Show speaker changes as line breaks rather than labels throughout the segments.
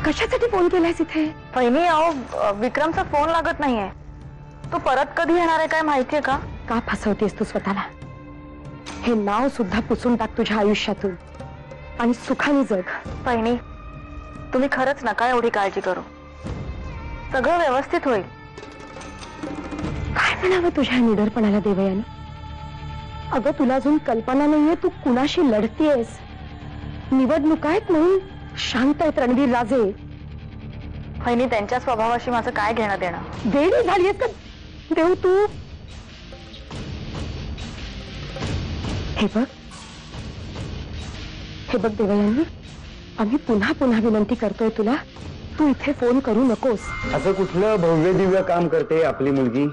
कशासाठी फोन केलायस इथे?
पहिली अहो विक्रमचा फोन लागत नाहीये. तो परत कधी येणार आहे काय माहितीये का?
का फसवतेस तू स्वतःला? हे नाव सुद्धा पुसून टाक तुझ्या आयुष्यातून आणि सुखाने जग.
पहिली तुम्ही खरंच नका एवढी काळजी करू. सगळं व्यवस्थित होईल.
काय म्हणावं तुझ्या निडरपणाला देवयानी? अगं तुला अजून कल्पना नाहीये तू कुणाशी लढतीयस. निवडणुका आहेत म्हणून शांत आहेत रणवीर राजे.
पहिली त्यांच्या स्वभावाशी माझं काय घेणं देणं?
देणी झालीयस का देव तू? हे बघ देवयानी, आम्ही पुन्हा पुन्हा विनंती करतोय तुला, तू इथे फोन करू नकोस.
असं कुठलं भव्य दिव्य काम करते आपली मुलगी?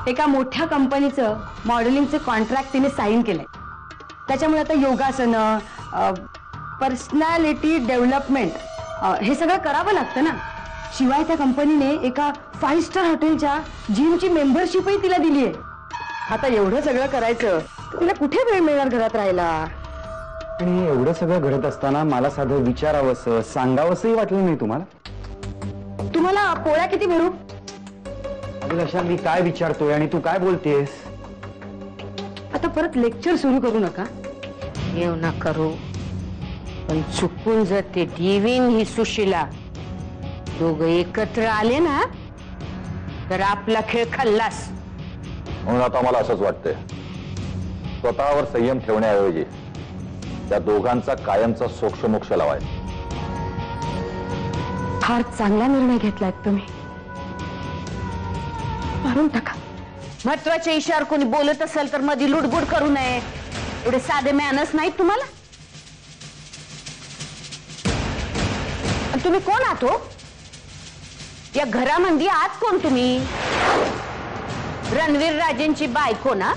एका मोठ्या कंपनीचं मॉडेलिंगचं कॉन्ट्रॅक्ट तिने साईन केलंय. त्याच्यामुळे आता योगासनं, पर्सनॅलिटी डेव्हलपमेंट हे सगळं करावं लागतं ना. शिवाय त्या कंपनीने एका 5 स्टार हॉटेलच्या जिमची मेंबरशिपही तिला दिली आहे. आता एवढं सगळं करायचं तिला कुठे वेळ मिळणार घरात राहायला?
आणि एवढं सगळं घडत असताना मला साधं विचारावंसं सांगावंसंही वाटलं नाही तुम्हाला?
तुम्हाला पोळ्या किती मिळू?
अभिलाषा, मी काय विचारतोय आणि तू काय बोलतेस?
आता परत लेक्चर सुरू करू नका.
येऊ ना करू, पण चुकून जर ते देवीन ही सुशीला दोघं एकत्र आले ना तर आपला खेळ खाल्लास.
म्हणून आता मला असंच वाटतंय, स्वतःवर संयम ठेवण्याऐवजी त्या दोघांचा कायमचा सोक्षमोक्ष लावायचा.
फार चांगला निर्णय घेतलाय तुम्ही. मारून टाका.
महत्वाचे इशार कोणी बोलत असेल तर मध्ये लुडबुड करू नये. एवढे साधे मॅनर्स नाहीत तुम्हाला? तुम्ही कोण आहात हो? या घरामध्ये आत कोण तुम्ही? रणवीर राजेंची बायको ना?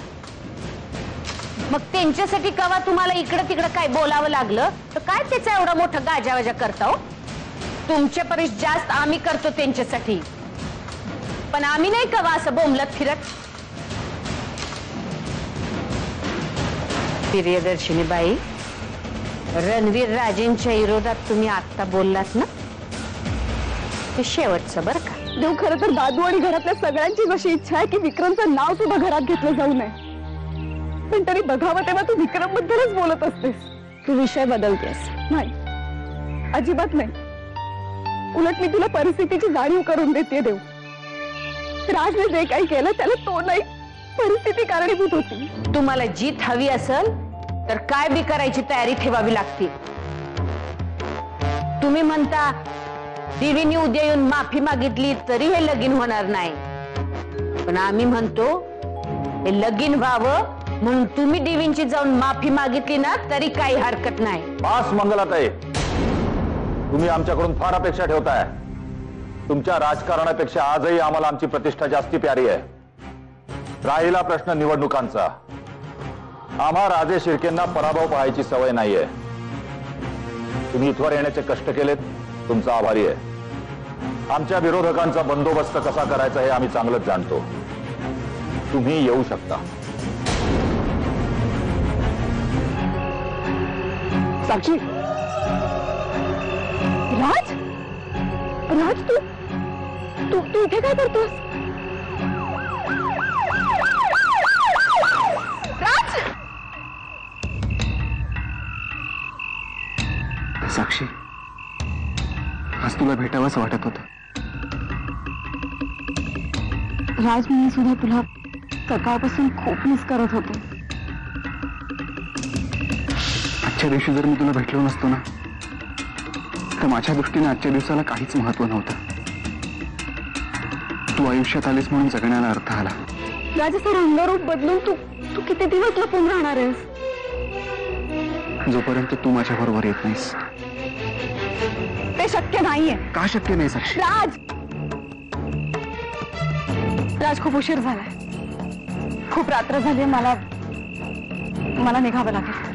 मग त्यांच्यासाठी कवा तुम्हाला इकडं तिकडं काय बोलावं लागलं तर काय त्याचा एवढा मोठा गाजावाजा करता हो? तुमच्या परीस जास्त आम्ही करतो त्यांच्यासाठी, पण आम्ही नाही कवा असं बोंबलत फिरत. प्रियदर्शिनी बाई, रणवीर राजेंच्या विरोधात तुम्ही आता बोललात ना, ते शेवटचं बरं का.
देव, खरं तर दादू आणि घरातल्या सगळ्यांची अशी इच्छा आहे की विक्रमचं नाव सुद्धा घरात घेतलं जाऊ नये. पण तरी बघावं तेव्हा तू विक्रम बद्दलच बोलत असतेस. तू विषय बदलतेस. नाही, अजिबात नाही. उलट मी तुला परिस्थितीची जाणीव करून देते देव. राजने जे काही केलं त्याला तो नाही, परिस्थिती कारणीभूत होती.
तुम्हाला जीत हवी असेल तर काय बी करायची तयारी ठेवावी लागते. तुम्ही म्हणता देवीने उद्या येऊन माफी मागितली तरी हे लगीन होणार नाही, पण आम्ही म्हणतो हे लगीन व्हावं म्हणून तुम्ही देवींची जाऊन माफी मागितली ना तरी काही हरकत नाही.
बास मंगलाताई, तुम्ही आमच्याकडून फार अपेक्षा ठेवताय. तुमच्या राजकारणापेक्षा आजही आम्हाला आमची प्रतिष्ठा जास्ती प्यारी आहे. राहिला प्रश्न निवडणुकांचा, आम्हा राजे शिर्केंना पराभव पाहायची सवय नाहीये. तुम्ही इथवर येण्याचे कष्ट केलेत, तुमचा आभारी आहे. आमच्या विरोधकांचा बंदोबस्त कसा करायचा हे आम्ही चांगलंच जाणतो. तुम्ही येऊ शकता.
साक्षी, राज, राज तू तू तू इथे काय करतोस? राज!
साक्षी, आज तुला भेटावंच वाटत होतं.
राज, मी सुद्धा तुला सकाळपासून खूप मिस करत होते.
आजच्या दिवशी जर मी तुला भेटलो नसतो ना तर माझ्या दृष्टीने आजच्या दिवसाला काहीच महत्व नव्हतं. तू आयुष्यात आलीस म्हणून जगण्याला अर्थ आला.
राज, असं रंगरूप बदलून तू तू किती दिवस लपून राहणार आहेस?
जोपर्यंत तू माझ्या बरोबर येत नाहीस.
ते शक्य नाहीये.
का शक्य नाही साक्षी?
राज, राज, खूप उशीर झालाय. खूप रात्र झाली. मला निघावं लागेल.